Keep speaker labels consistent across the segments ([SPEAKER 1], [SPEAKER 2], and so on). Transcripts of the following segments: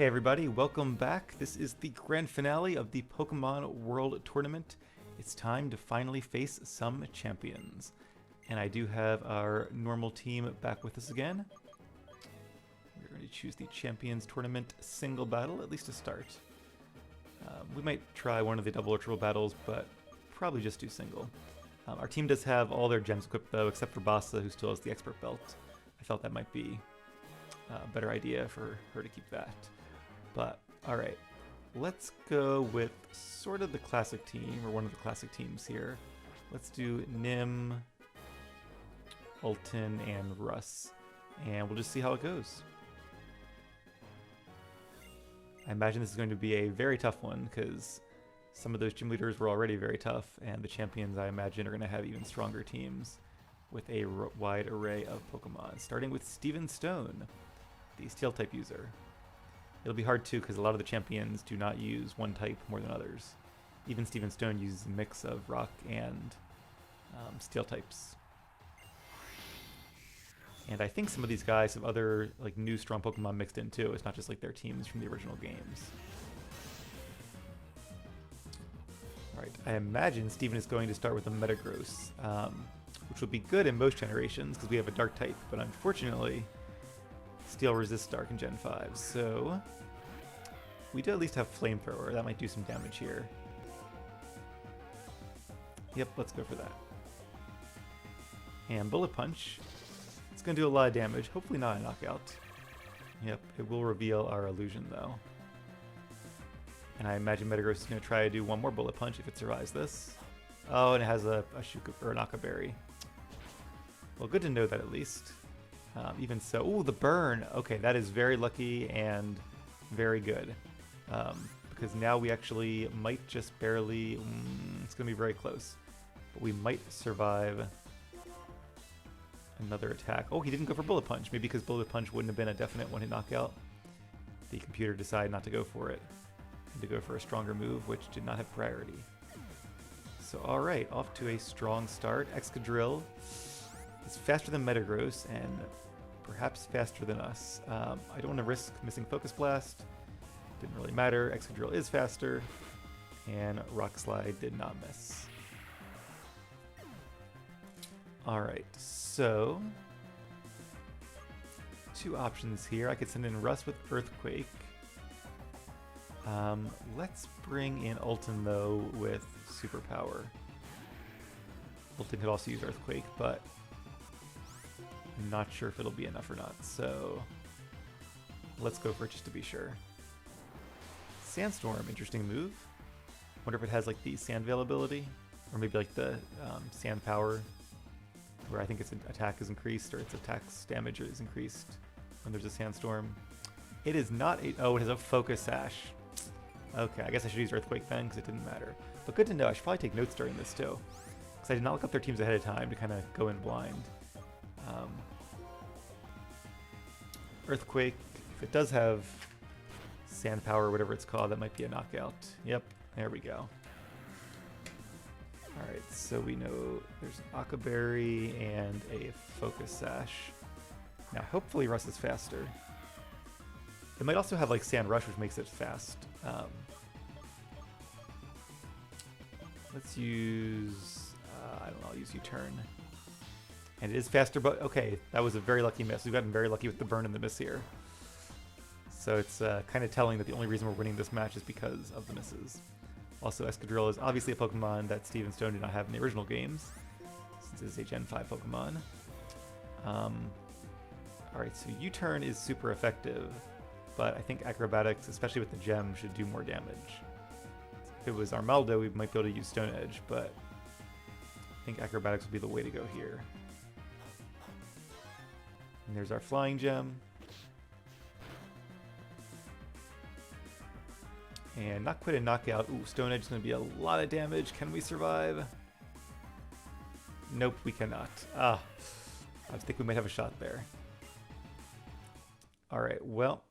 [SPEAKER 1] Hey everybody, welcome back. This is the grand finale of the Pokemon World Tournament. It's time to finally face some champions. And I do have our normal team back with us again. We're going to choose the Champions Tournament single battle, at least to start. We might try one of the double or triple battles, but probably just do single. Our team does have all their gems equipped though, except for Bassa, who still has the expert belt. I felt that might be a better idea for her to keep that. But, alright, let's go with sort of the classic team, or one of the classic teams here. Let's do Nim, Ulton, and Russ, and we'll just see how it goes. I imagine this is going to be a very tough one, because some of those gym leaders were already very tough, and the champions, I imagine, are going to have even stronger teams with a wide array of Pokemon, starting with Steven Stone, the Steel-type user. It'll be hard too because a lot of the champions do not use one type more than others. Even Steven Stone uses a mix of rock and steel types. And I think some of these guys have other like new strong Pokemon mixed in too. It's not just like their teams from the original games. Alright, I imagine Steven is going to start with a Metagross, which will be good in most generations because we have a dark type, but unfortunately Steel resists Dark in Gen 5, so we do at least have Flamethrower. That might do some damage here. Yep, let's go for that. And Bullet Punch. It's going to do a lot of damage. Hopefully not a knockout. Yep, it will reveal our illusion though. And I imagine Metagross is going to try to do one more Bullet Punch if it survives this. Oh, and it has a Shuka or an Aqua Berry. Well, good to know that at least. Even so, ooh, the burn. Okay, that is very lucky and very good. Because now we actually might just barely, it's going to be very close. But we might survive another attack. Oh, he didn't go for Bullet Punch. Maybe because Bullet Punch wouldn't have been a definite one-hit knockout. The computer decided not to go for it. And to go for a stronger move, which did not have priority. So, alright, off to a strong start. Excadrill is faster than Metagross and perhaps faster than us. I don't want to risk missing Focus Blast. Didn't really matter. Excadrill is faster, and Rock Slide did not miss. Alright, so two options here. I could send in Russ with Earthquake. Let's bring in Ulton though with Superpower. Ulton could also use Earthquake, but I'm not sure if it'll be enough or not, so let's go for it just to be sure. Sandstorm, interesting move. Wonder if it has like the Sand Veil ability, or maybe like the Sand Power, where I think its attack is increased, or its attack's damage is increased when there's a Sandstorm. It is not a, oh, it has a Focus Sash. Okay, I guess I should use Earthquake then, because it didn't matter. But good to know, I should probably take notes during this too, because I did not look up their teams ahead of time to kind of go in blind. Earthquake, if it does have Sand Power or whatever it's called, that might be a knockout. Yep, there we go. Alright, so we know there's an Aqua Berry and a Focus Sash. Now hopefully Russ is faster. It might also have like Sand Rush, which makes it fast. Let's use, I don't know, I'll use U-Turn. And it is faster, but okay, that was a very lucky miss. We've gotten very lucky with the burn and the miss here. So it's kind of telling that the only reason we're winning this match is because of the misses. Also, Excadrill is obviously a Pokemon that Steven Stone did not have in the original games, since it's a Gen 5 Pokemon. Alright, so U-Turn is super effective, but I think Acrobatics, especially with the gem, should do more damage. If it was Armaldo, we might be able to use Stone Edge, but I think Acrobatics would be the way to go here. And there's our Flying Gem. And not quite a knockout. Ooh, Stone Edge is going to be a lot of damage. Can we survive? Nope, we cannot. Ah, I think we might have a shot there. Alright, well,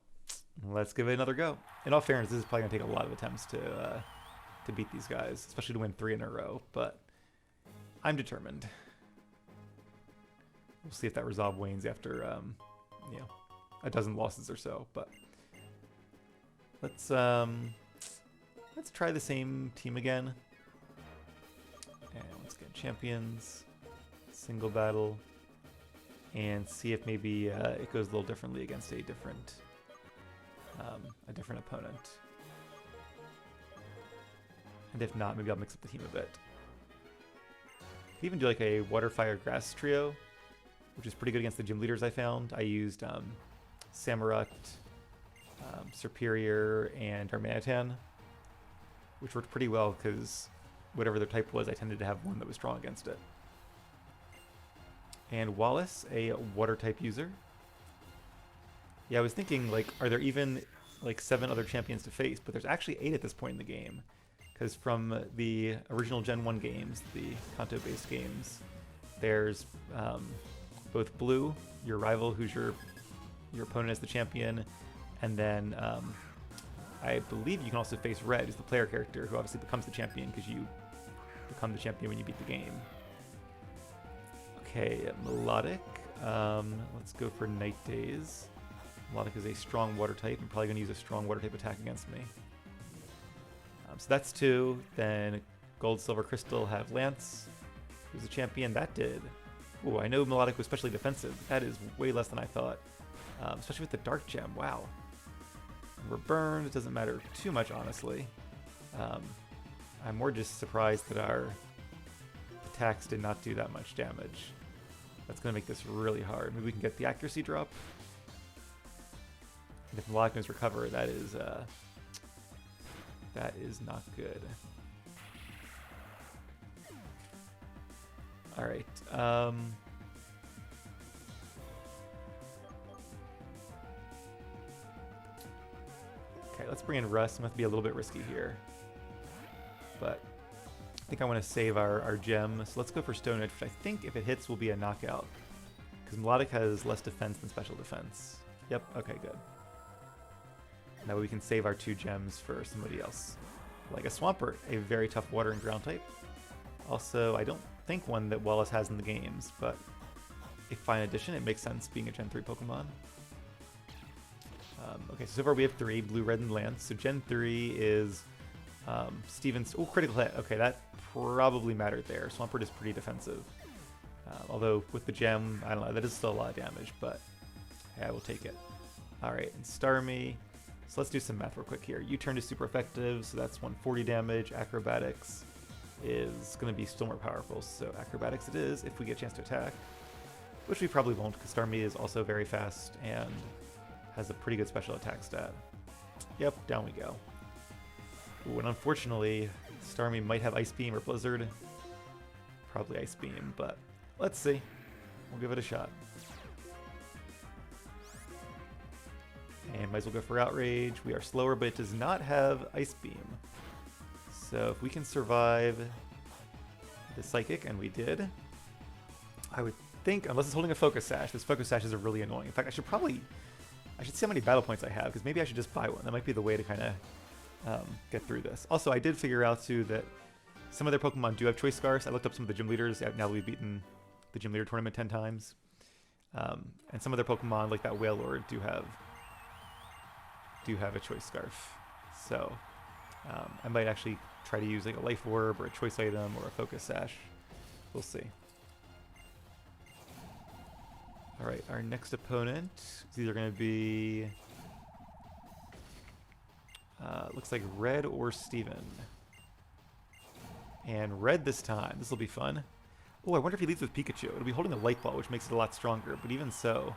[SPEAKER 1] let's give it another go. In all fairness, this is probably going to take a lot of attempts to beat these guys, especially to win 3 in a row, but I'm determined. We'll see if that resolve wanes after, you know, a dozen losses or so, but let's try the same team again. And let's get champions, single battle, and see if maybe it goes a little differently against a different opponent. And if not, maybe I'll mix up the team a bit. Could even do like a water, fire, grass trio, which is pretty good against the gym leaders I found. I used Samurott, Serperior, and Darmanitan, which worked pretty well because whatever their type was, I tended to have one that was strong against it. And Wallace, a water type user. Yeah, I was thinking, like, are there even like 7 other champions to face? But there's actually 8 at this point in the game. Because from the original Gen 1 games, the Kanto-based games, there's both Blue, your rival, who's your opponent as the champion, and then I believe you can also face Red, who's the player character, who obviously becomes the champion because you become the champion when you beat the game. Okay, Melodic. Let's go for Night Days. Melodic is a strong water type. I'm probably going to use a strong water type attack against me. So that's 2. Then Gold, Silver, Crystal have Lance, who's the champion. That did. Ooh, I know Melodic was especially defensive. That is way less than I thought. Especially with the Dark Gem. Wow. And we're burned. It doesn't matter too much, honestly. I'm more just surprised that our attacks did not do that much damage. That's going to make this really hard. Maybe we can get the accuracy drop. And if Melodic knows Recover, that is not good. Alright. Okay, let's bring in Russ. I'm going to be a little bit risky here. But I think I want to save our gem. So let's go for Stone Edge, which I think if it hits will be a knockout. Because Melodic has less defense than special defense. Yep, okay, good. That way we can save our 2 gems for somebody else. Like a Swampert, a very tough water and ground type. Also, I don't think one that Wallace has in the games, but a fine addition. It makes sense being a Gen 3 Pokemon. Okay, so far we have 3, Blue, Red, and Lance. So Gen 3 is Steven's... Oh, critical hit. Okay, that probably mattered there. Swampert is pretty defensive. Although with the gem, I don't know, that is still a lot of damage, but yeah, I will take it. Alright, and Starmie. So let's do some math real quick here. U-turn is super effective, so that's 140 damage. Acrobatics is going to be still more powerful, so Acrobatics it is if we get a chance to attack. Which we probably won't, because Starmie is also very fast and has a pretty good special attack stat. Yep, down we go. Ooh, and unfortunately, Starmie might have Ice Beam or Blizzard. Probably Ice Beam, but let's see. We'll give it a shot. And might as well go for Outrage. We are slower, but it does not have Ice Beam. So if we can survive the Psychic, and we did, I would think, unless it's holding a Focus Sash, this Focus Sash is really annoying. In fact, I should see how many battle points I have, because maybe I should just buy one. That might be the way to kind of get through this. Also, I did figure out, too, that some of their Pokemon do have Choice Scarfs. I looked up some of the gym leaders, now that we've beaten the gym leader tournament 10 times. And some of their Pokemon, like that Wailord, do have a Choice Scarf. So I might actually try to use like a Life Orb or a Choice Item or a Focus Sash. We'll see. Alright, our next opponent is either going to be looks like Red or Steven. And Red this time. This will be fun. Oh, I wonder if he leads with Pikachu. It'll be holding a Light Ball, which makes it a lot stronger, but even so,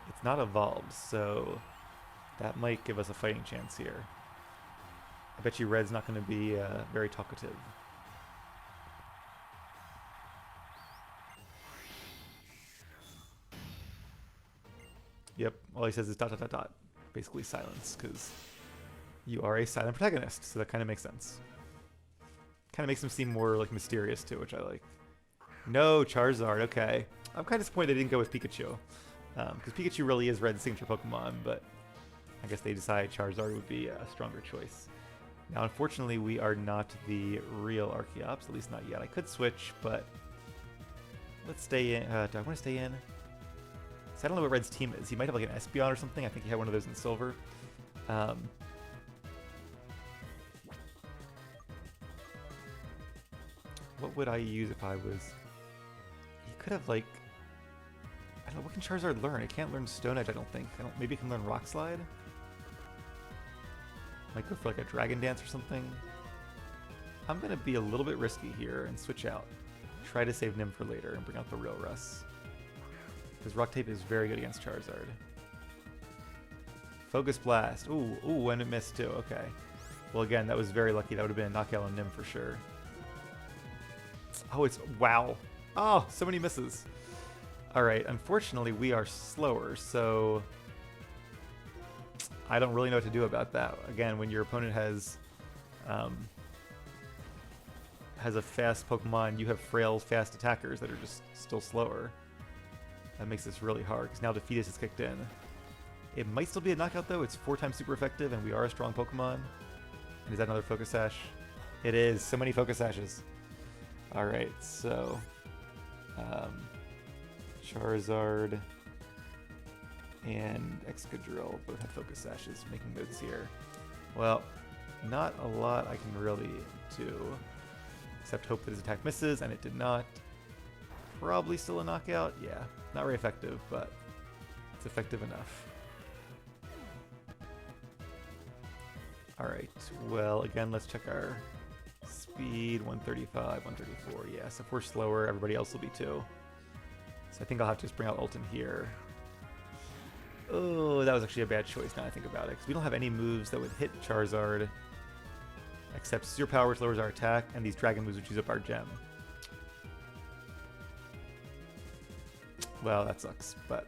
[SPEAKER 1] it's not evolved, so that might give us a fighting chance here. I bet you Red's not going to be very talkative. Yep, all he says is dot dot dot dot. Basically silence, because you are a silent protagonist, so that kind of makes sense. Kind of makes him seem more like mysterious too, which I like. No, Charizard, okay. I'm kind of disappointed they didn't go with Pikachu. Because Pikachu really is Red's signature Pokemon, but I guess they decided Charizard would be a stronger choice. Now, unfortunately, we are not the real Archeops, at least not yet. I could switch, but let's stay in. Do I want to stay in? So I don't know what Red's team is. He might have like an Espeon or something. I think he had one of those in silver. Um, what would I use if I was... He could have, like... I don't know, what can Charizard learn? It can't learn Stone Edge, I don't think. Maybe it can learn Rock Slide? Might go for like a Dragon Dance or something. I'm going to be a little bit risky here and switch out. Try to save Nim for later and bring out the real Russ. Because Rock Tape is very good against Charizard. Focus Blast. Ooh, and it missed too. Okay. Well, again, that was very lucky. That would have been a knockout on Nim for sure. Oh, it's... Wow. Oh, so many misses. Alright, unfortunately, we are slower, so... I don't really know what to do about that. Again, when your opponent has a fast Pokemon, you have frail, fast attackers that are just still slower. That makes this really hard, because now Defeatus has kicked in. It might still be a knockout, though. It's 4 times super effective, and we are a strong Pokemon. And is that another Focus Sash? It is. So many Focus Sashes. Alright, so... Charizard and Excadrill both have Focus Sashes, making notes here. Well, not a lot I can really do, except hope that his attack misses, and it did not. Probably still a knockout? Yeah, not very effective, but it's effective enough. Alright, well, again, let's check our speed. 135, 134, yeah, so if we're slower, everybody else will be too. So I think I'll have to just bring out Ulton here. Oh, that was actually a bad choice now I think about it, because we don't have any moves that would hit Charizard, except Seer Power, which lowers our attack, and these Dragon moves which use up our gem. Well, that sucks, but...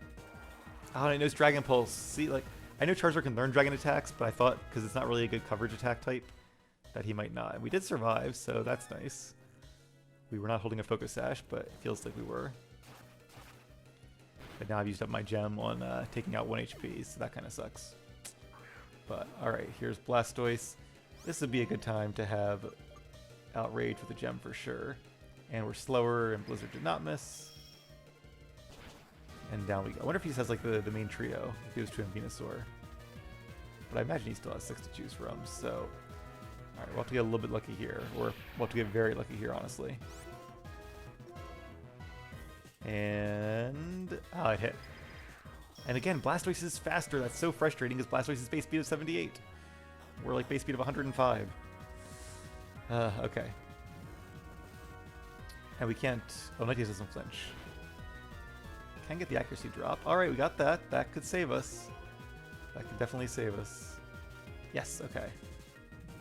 [SPEAKER 1] Oh, I know it's Dragon Pulse. See, like, I know Charizard can learn Dragon attacks, but I thought, because it's not really a good coverage attack type, that he might not. And we did survive, so that's nice. We were not holding a Focus Sash, but it feels like we were. But now I've used up my gem on taking out 1 HP, so that kind of sucks. But, alright, here's Blastoise. This would be a good time to have Outrage with a gem for sure. And we're slower, and Blizzard did not miss. And down we go. I wonder if he has like the main trio, if he was true in Venusaur. But I imagine he still has 6 to choose from, so... Alright, we'll have to get a little bit lucky here, or we'll have to get very lucky here, honestly. And... Oh, it hit. And again, Blastoise is faster. That's so frustrating because Blastoise's base speed of 78. We're like base speed of 105. Okay. And we can't... Oh, Nighties doesn't flinch. Can get the accuracy drop. Alright, we got that. That could save us. That could definitely save us. Yes, okay.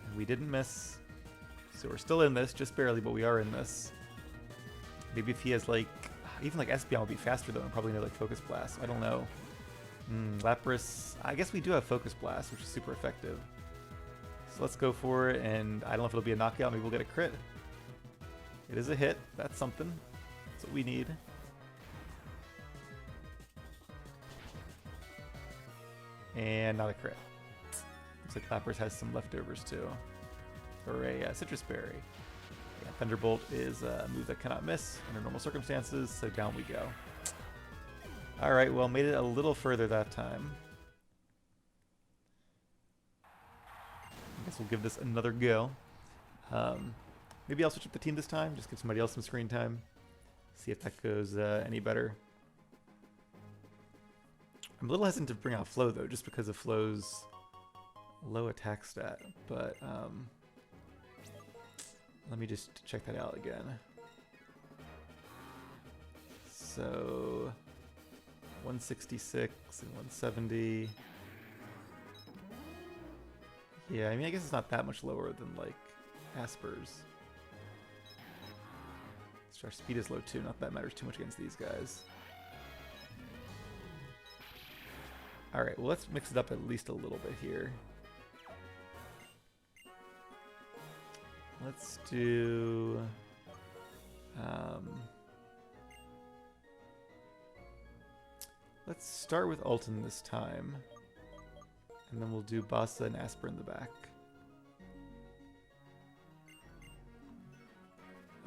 [SPEAKER 1] And we didn't miss. So we're still in this, just barely, but we are in this. Maybe if he has like... Even like Espeon would be faster though, and probably no like Focus Blast. I don't know. Lapras. I guess we do have Focus Blast, which is super effective. So let's go for it, and I don't know if it'll be a knockout. Maybe we'll get a crit. It is a hit. That's something. That's what we need. And not a crit. Looks like Lapras has some leftovers too. Or a Citrus Berry. Yeah, Thunderbolt is a move that cannot miss under normal circumstances, so down we go. Alright, well, made it a little further that time. I guess we'll give this another go. Maybe I'll switch up the team this time, just give somebody else some screen time. See if that goes any better. I'm a little hesitant to bring out Flo, though, just because of Flo's low attack stat, but let me just check that out again. So 166 and 170. Yeah, I mean, I guess it's not that much lower than, like, Asper's. So our speed is low, too. Not that matters too much against these guys. Alright, well, let's mix it up at least a little bit here. Let's do... let's start with Ulton this time. And then we'll do Bassa and Asper in the back.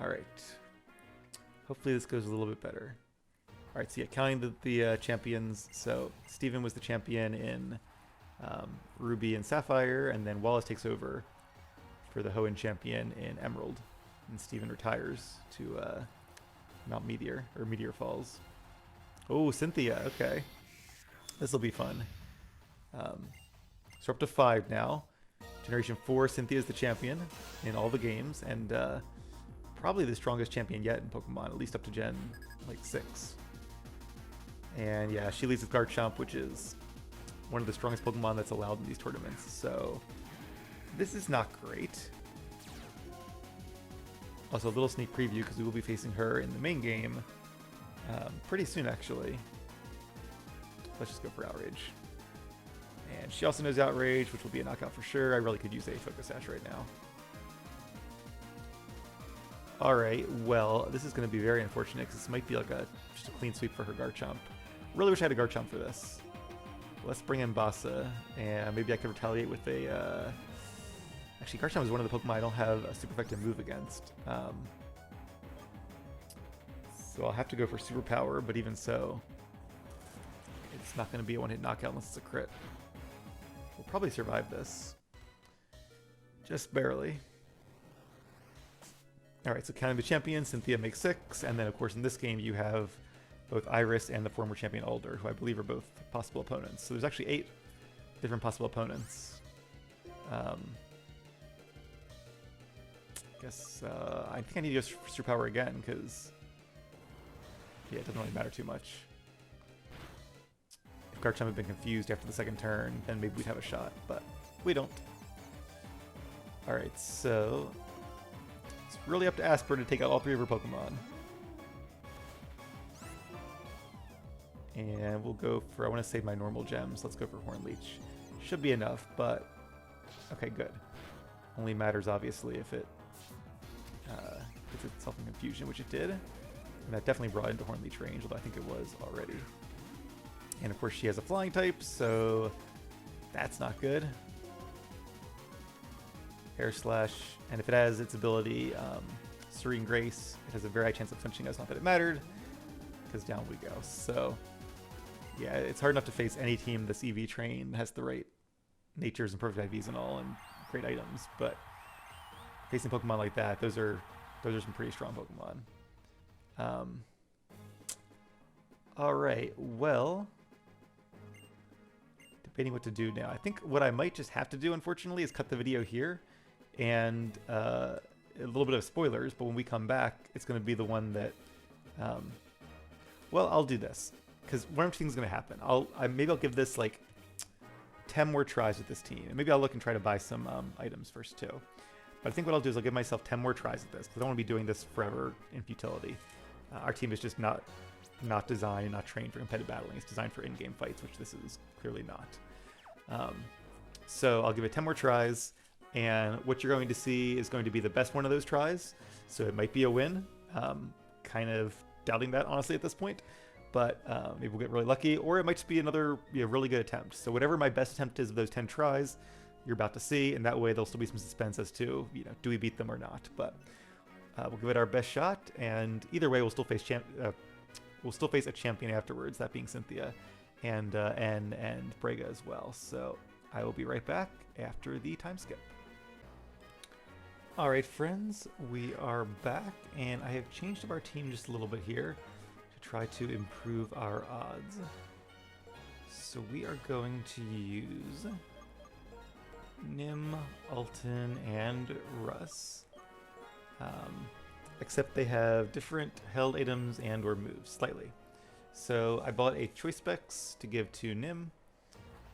[SPEAKER 1] Alright. Hopefully this goes a little bit better. Alright, so yeah, counting the champions. So Steven was the champion in Ruby and Sapphire, and then Wallace takes over for the Hoenn champion in Emerald, and Steven retires to Mount Meteor, or Meteor Falls. Oh, Cynthia, okay. This will be fun. So we're up to 5 now. Generation 4, Cynthia is the champion in all the games, and probably the strongest champion yet in Pokemon, at least up to Gen, like, 6. And yeah, she leads with Garchomp, which is one of the strongest Pokemon that's allowed in these tournaments, so this is not great. Also, a little sneak preview, because we will be facing her in the main game pretty soon, actually. Let's just go for Outrage. And she also knows Outrage, which will be a knockout for sure. I really could use a Focus Sash right now. Alright, well, this is going to be very unfortunate, because this might be like just a clean sweep for her Garchomp. Really wish I had a Garchomp for this. Let's bring in Bassa, and maybe I could retaliate with a... Actually, Garchomp is one of the Pokemon I don't have a super effective move against. So I'll have to go for Superpower, but even so, it's not going to be a one-hit knockout unless it's a crit. We'll probably survive this. Just barely. Alright, so counting the champion, Cynthia makes 6, and then of course in this game you have both Iris and the former champion Alder, who I believe are both possible opponents. So there's actually 8 different possible opponents. I guess I think I need to go for Superpower again, because yeah, it doesn't really matter too much. If Garchomp had been confused after the second turn, then maybe we'd have a shot, but we don't. Alright, so it's really up to Asper to take out all 3 of her Pokemon. And we'll go for, I want to save my normal gems. Let's go for Horn Leech. Should be enough, but okay, good. Only matters obviously if it puts itself in confusion, which it did. And that definitely brought into Horn Leech range, although I think it was already. And of course she has a flying type, so that's not good. Air Slash, and if it has its ability, Serene Grace, it has a very high chance of flinching us, not that it mattered, because down we go. So yeah, it's hard enough to face any team that's EV trained, has the right natures and perfect IVs and all, and great items, but facing Pokemon like that, those are some pretty strong Pokemon. Alright, well, debating what to do now. I think what I might just have to do, unfortunately, is cut the video here, and a little bit of spoilers, but when we come back, it's going to be the one that, well, I'll do this, because one of two things is going to happen. Maybe I'll give this, like, 10 more tries with this team, and maybe I'll look and try to buy some items first, too. But I think what I'll do is I'll give myself 10 more tries at this, because I don't want to be doing this forever in futility. Our team is just not designed and not trained for competitive battling. It's designed for in-game fights, which this is clearly not. So I'll give it 10 more tries, and what you're going to see is going to be the best one of those tries. So it might be a win. Kind of doubting that, honestly, at this point. But maybe we'll get really lucky, or it might just be another really good attempt. So whatever my best attempt is of those 10 tries, you're about to see, and that way there'll still be some suspense as to, do we beat them or not. But we'll give it our best shot, and either way, we'll still face a champion afterwards, that being Cynthia, and Braga as well. So I will be right back after the time skip. Alright friends, we are back, and I have changed up our team just a little bit here to try to improve our odds. So we are going to use Nim, Alton, and Russ. Except they have different held items and or moves, slightly. So I bought a Choice Specs to give to Nim.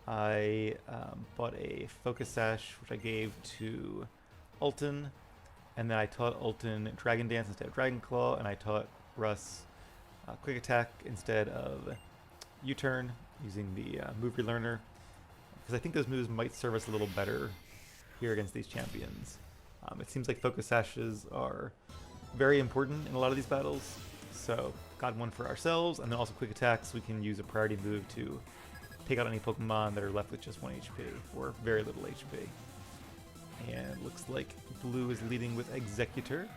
[SPEAKER 1] I bought a Focus Sash, which I gave to Alton. And then I taught Alton Dragon Dance instead of Dragon Claw, and I taught Russ Quick Attack instead of U-Turn, using the Move Relearner. Because I think those moves might serve us a little better here against these champions. It seems like Focus Sashes are very important in a lot of these battles, so got one for ourselves, and then also Quick Attacks. We can use a priority move to take out any Pokemon that are left with just 1 HP, or very little HP. And looks like Blue is leading with Executor,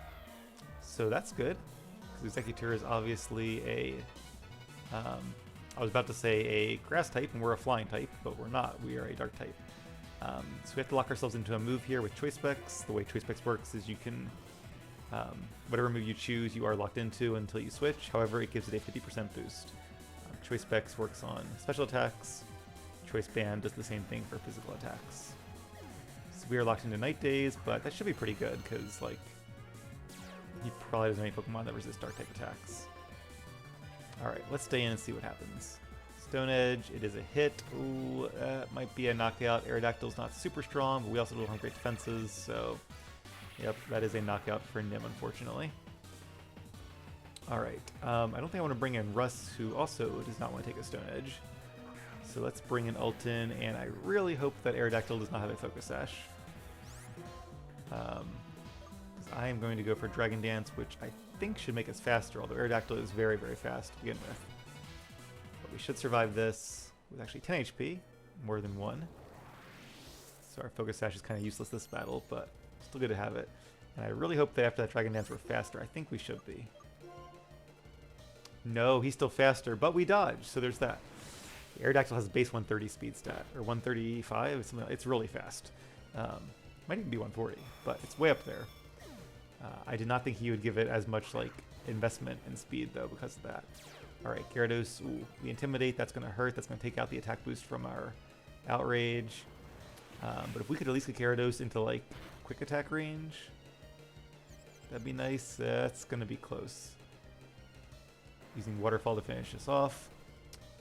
[SPEAKER 1] so that's good, because Executor is obviously a I was about to say a grass type, and we're a flying type, but we're not. We are a dark type. So we have to lock ourselves into a move here with Choice Specs. The way Choice Specs works is you can, whatever move you choose, you are locked into until you switch. However, it gives it a 50% boost. Choice Specs works on special attacks. Choice Band does the same thing for physical attacks. So we are locked into Night Days, but that should be pretty good, because, like, he probably doesn't have any Pokemon that resist Dark type attacks. Alright, let's stay in and see what happens. Stone Edge, it is a hit. Ooh, that might be a knockout. Aerodactyl's not super strong, but we also don't have great defenses, so... Yep, that is a knockout for Nim, unfortunately. Alright, I don't think I want to bring in Russ, who also does not want to take a Stone Edge. So let's bring in Alton, and I really hope that Aerodactyl does not have a Focus Sash. I am going to go for Dragon Dance, which I think should make us faster, although Aerodactyl is very, very fast to begin with. But we should survive this with actually 10 HP, more than 1. So our Focus Sash is kind of useless this battle, but still good to have it. And I really hope that after that Dragon Dance we're faster. I think we should be. No, he's still faster, but we dodge, so there's that. The Aerodactyl has a base 130 speed stat, or 135, something like, it's really fast. Might even be 140, but it's way up there. I did not think he would give it as much like investment in speed though because of that. Alright, Gyarados, ooh, we Intimidate, that's going to hurt, that's going to take out the attack boost from our Outrage. But if we could at least get Gyarados into like quick attack range, that'd be nice. That's going to be close. Using Waterfall to finish us off.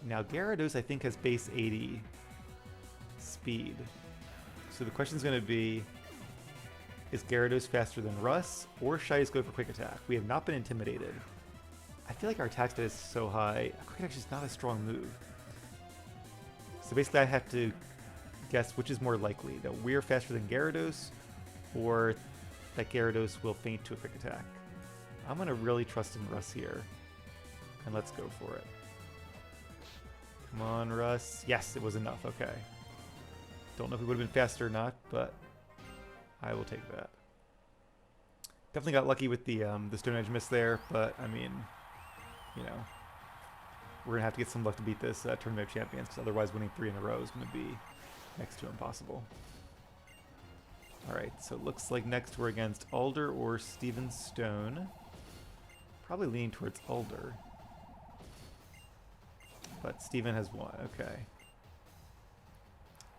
[SPEAKER 1] Now Gyarados I think has base 80 speed. So the question is going to be, is Gyarados faster than Russ, or should I just go for Quick Attack? We have not been intimidated. I feel like our attack stat is so high, Quick Attack is just not a strong move. So basically I have to guess which is more likely, that we're faster than Gyarados, or that Gyarados will faint to a Quick Attack. I'm going to really trust in Russ here, and let's go for it. Come on, Russ. Yes, it was enough. Okay. Don't know if we would have been faster or not, but I will take that. Definitely got lucky with the Stone Edge miss there, but I mean, you know, we're gonna have to get some luck to beat this Tournament of Champions, because otherwise winning 3 in a row is gonna be next to impossible. All right, so it looks like next we're against Alder or Steven Stone. Probably leaning towards Alder, but Steven has won. Okay.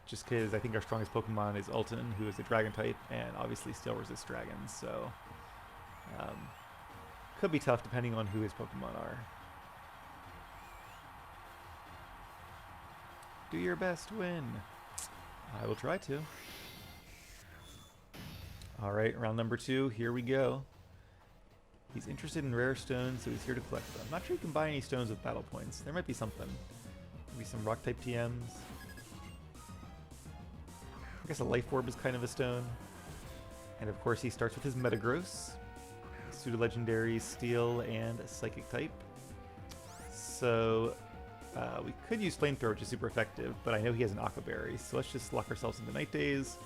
[SPEAKER 1] Just because I think our strongest Pokemon is Alton, who is a Dragon type, and obviously still resists dragons, so could be tough depending on who his Pokemon are. Do your best to win. I will try to. Alright, round number 2, here we go. He's interested in rare stones, so he's here to collect them. I'm not sure you can buy any stones with battle points. There might be something. Maybe some rock type TMs. I guess a Life Orb is kind of a stone. And of course he starts with his Metagross. Pseudo-Legendary, Steel, and Psychic type. So we could use Flamethrower, which is super effective, but I know he has an Aqua Berry, so let's just lock ourselves into Night Days.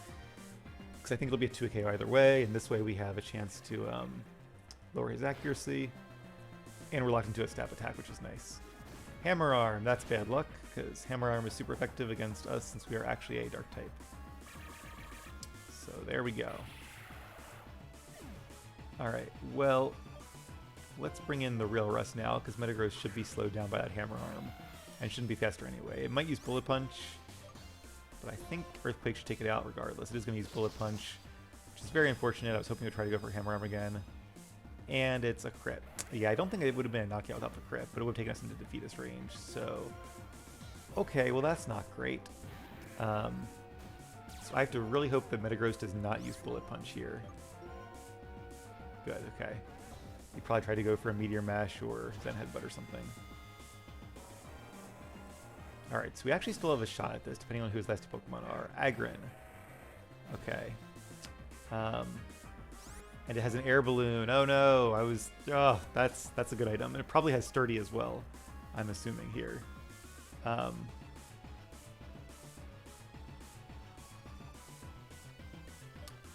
[SPEAKER 1] Because I think it'll be a 2 KO either way, and this way we have a chance to lower his accuracy. And we're locked into a Stab Attack, which is nice. Hammer Arm, that's bad luck, because Hammer Arm is super effective against us since we are actually a Dark type. So there we go. Alright, well, let's bring in the real Russ now, because Metagross should be slowed down by that Hammer Arm, and shouldn't be faster anyway. It might use Bullet Punch, but I think Earthquake should take it out regardless. It is going to use Bullet Punch, which is very unfortunate. I was hoping to try to go for Hammer Arm again. And it's a crit. Yeah, I don't think it would have been a knockout without the crit, but it would have taken us into Defeatist range, so... Okay, well that's not great. So I have to really hope that Metagross does not use Bullet Punch here. Good, okay. He probably tried to go for a Meteor Mash or Zen Headbutt or something. Alright, so we actually still have a shot at this, depending on who his last Pokemon are. Aggron. Okay. And it has an Air Balloon. Oh no, oh, that's a good item. And it probably has Sturdy as well, I'm assuming here.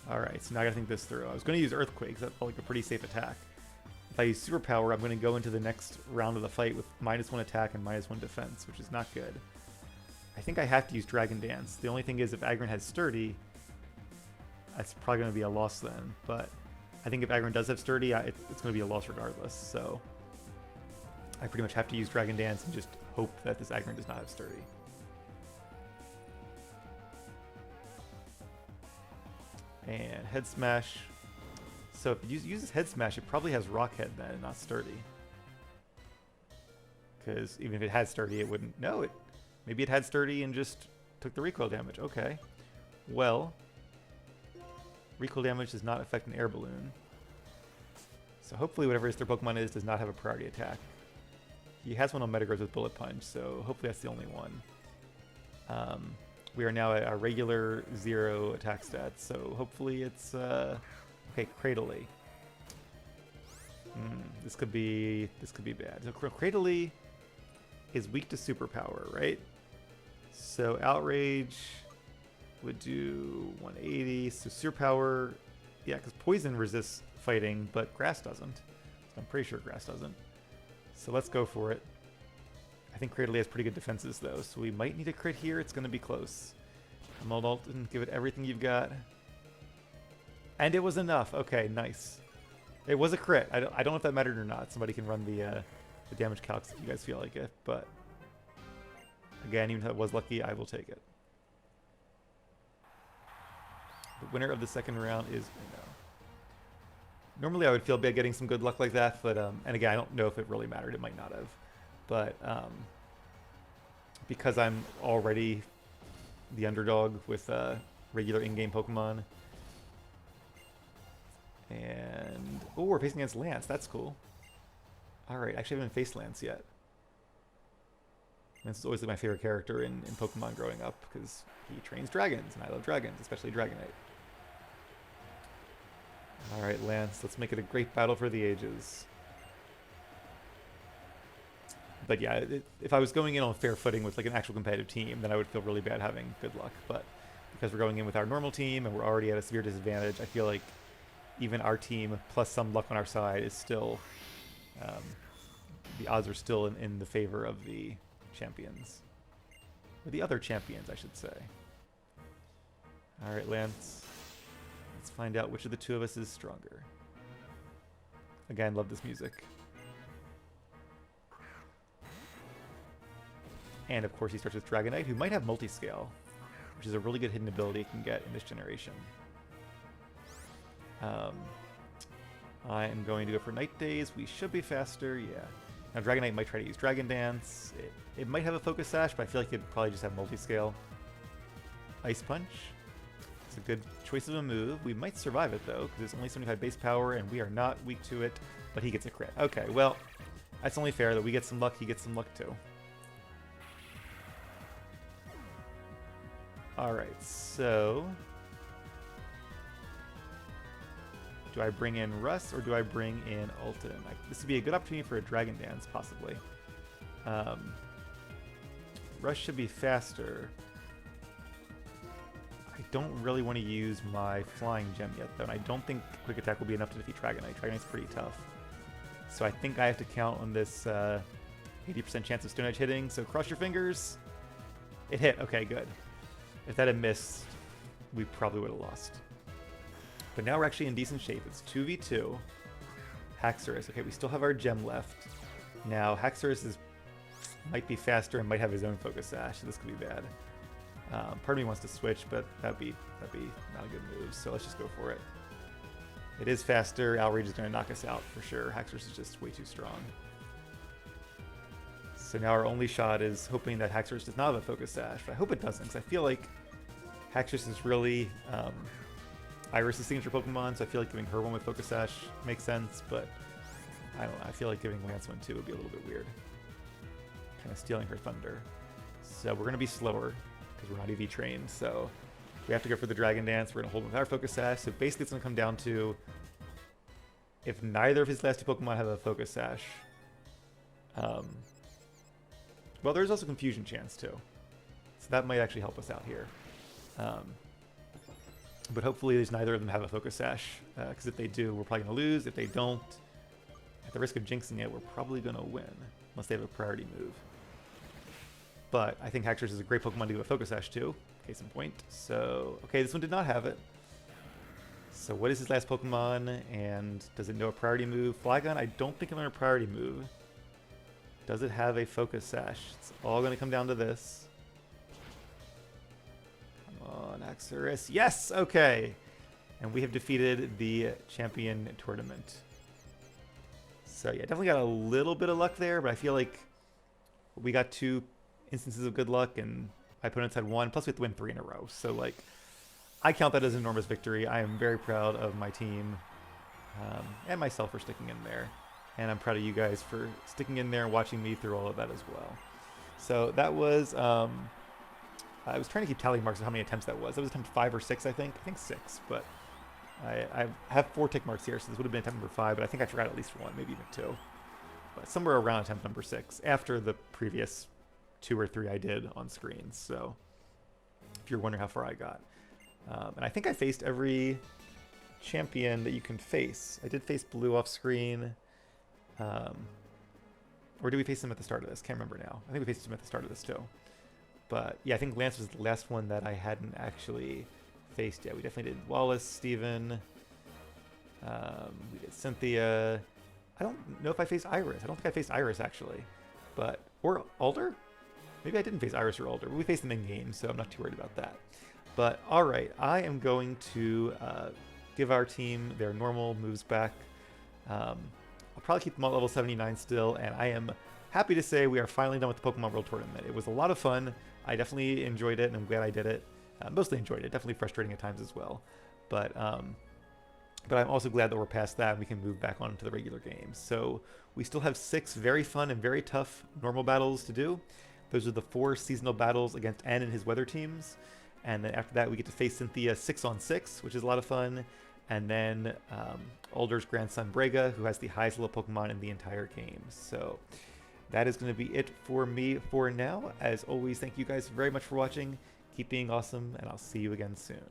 [SPEAKER 1] Alright, so now I gotta think this through. I was gonna use Earthquake, because that felt like a pretty safe attack. If if I use Superpower, I'm going to go into the next round of the fight with -1 attack and -1 defense, which is not good. I think I have to use Dragon Dance. The only thing is if Aggron has Sturdy, that's probably going to be a loss then. But I think if Aggron does have Sturdy, it's going to be a loss regardless. So I pretty much have to use Dragon Dance and just hope that this Aggron does not have Sturdy. And Head Smash. So if it uses Head Smash, it probably has Rock Head then, and not Sturdy. Because even if it had Sturdy, it wouldn't. No, maybe it had Sturdy and just took the recoil damage. Okay. Well, recoil damage does not affect an air balloon. So hopefully whatever his third Pokemon is does not have a priority attack. He has one on Metagross with Bullet Punch, so hopefully that's the only one. We are now at our regular 0 attack stats, so hopefully it's... okay, Cradily. This could be bad. So Cradily is weak to Superpower, right? So Outrage would do 180. So Superpower, yeah, because Poison resists fighting, but Grass doesn't. So I'm pretty sure Grass doesn't. So let's go for it. I think Cradily has pretty good defenses, though, so we might need a crit here. It's going to be close. Come on, Dalton, give it everything you've got. And it was enough. Okay, nice. It was a crit. I don't know if that mattered or not. Somebody can run the damage calcs if you guys feel like it. But again, even if it was lucky, I will take it. The winner of the second round is Uno. Normally, I would feel bad getting some good luck like that, but and again, I don't know if it really mattered. It might not have, but because I'm already the underdog with regular in-game Pokemon. And oh, we're facing against Lance. That's cool. All right, actually, I haven't faced Lance yet. Lance is always my favorite character in Pokemon growing up because he trains dragons, and I love dragons, especially Dragonite. All right, Lance, let's make it a great battle for the ages. But yeah, if I was going in on fair footing with like an actual competitive team, then I would feel really bad having good luck. But because we're going in with our normal team and we're already at a severe disadvantage, I feel like even our team plus some luck on our side is still, the odds are still in the favor of the champions. Or the other champions, I should say. All right, Lance. Let's find out which of the two of us is stronger. Again, love this music. And of course he starts with Dragonite, who might have Multiscale, which is a really good hidden ability it can get in this generation. I am going to go for Night Days. We should be faster, yeah. Now Dragonite might try to use Dragon Dance. It might have a Focus Sash, but I feel like it'd probably just have Multiscale. Ice Punch. It's a good choice of a move. We might survive it though, because it's only 75 base power and we are not weak to it, but he gets a crit. Okay, well, that's only fair that we get some luck, he gets some luck too. Alright, so do I bring in Russ or do I bring in Alton? This would be a good opportunity for a Dragon Dance, possibly. Russ should be faster. I don't really want to use my Flying Gem yet, though, and I don't think Quick Attack will be enough to defeat Dragonite. Dragonite's pretty tough. So I think I have to count on this 80% chance of Stone Edge hitting, so cross your fingers. It hit. Okay, good. If that had missed, we probably would have lost. But now we're actually in decent shape. It's 2v2. Haxorus. Okay, we still have our gem left. Now, Haxorus might be faster and might have his own Focus Sash, so this could be bad. Part of me wants to switch, but that'd be not a good move, so let's just go for it. It is faster. Outrage is going to knock us out for sure. Haxorus is just way too strong. So now our only shot is hoping that Haxorus does not have a Focus Sash, but I hope it doesn't, because I feel like Haxorus is really Iris' signature Pokemon, so I feel like giving her one with Focus Sash makes sense, but I don't know. I feel like giving Lance one too would be a little bit weird. Kind of stealing her thunder. So we're going to be slower, because we're not EV trained, so we have to go for the Dragon Dance. We're going to hold with our Focus Sash, so basically it's going to come down to if neither of his last two Pokemon have a Focus Sash. Well, there's also Confusion chance too, so that might actually help us out here. But hopefully there's neither of them have a Focus Sash, because if they do, we're probably going to lose. If they don't, At the risk of jinxing it, we're probably going to win. Unless they have a priority move. But I think Haxorus is a great Pokemon to give a Focus Sash to. Case in point. So, okay, this one did not have it. So what is his last Pokemon? And does it know a priority move? Flygon, I don't think it learned a priority move. Does it have a Focus Sash? It's all going to come down to this. Come on, Haxorus. Yes! Okay. And we have defeated the champion tournament. So yeah, definitely got a little bit of luck there, but I feel like we got 2 instances of good luck, and my opponents had 1. Plus we have to win 3 in a row. So like, I count that as an enormous victory. I am very proud of my team and myself for sticking in there. And I'm proud of you guys for sticking in there and watching me through all of that as well. So that was, I was trying to keep tally marks of how many attempts that was. That was attempt 5 or 6, I think. I think 6, but I have 4 tick marks here, so this would have been attempt number 5, but I think I forgot at least 1, maybe even 2. But somewhere around attempt number 6, after the previous 2 or 3 I did on screen. So if you're wondering how far I got. And I think I faced every champion that you can face. I did face Blue off screen. Or did we face him at the start of this? Can't remember now. I think we faced him at the start of this too. But yeah, I think Lance was the last one that I hadn't actually faced yet. We definitely did Wallace, Steven. We did Cynthia. I don't know if I faced Iris. I don't think I faced Iris actually. But, or Alder? Maybe I didn't face Iris or Alder. But we faced them in game, so I'm not too worried about that. But alright, I am going to give our team their normal moves back. I'll probably keep them at level 79 still, and I am happy to say we are finally done with the Pokemon World Tournament. It was a lot of fun. I definitely enjoyed it, and I'm glad I did it. Mostly enjoyed it. Definitely frustrating at times as well. But I'm also glad that we're past that and we can move back on to the regular games. So we still have 6 very fun and very tough normal battles to do. Those are the 4 seasonal battles against N and his weather teams. And then after that, we get to face Cynthia 6-on-6, which is a lot of fun. And then Alder's grandson, Brega, who has the highest level Pokemon in the entire game. So that is going to be it for me for now. As always, thank you guys very much for watching. Keep being awesome, and I'll see you again soon.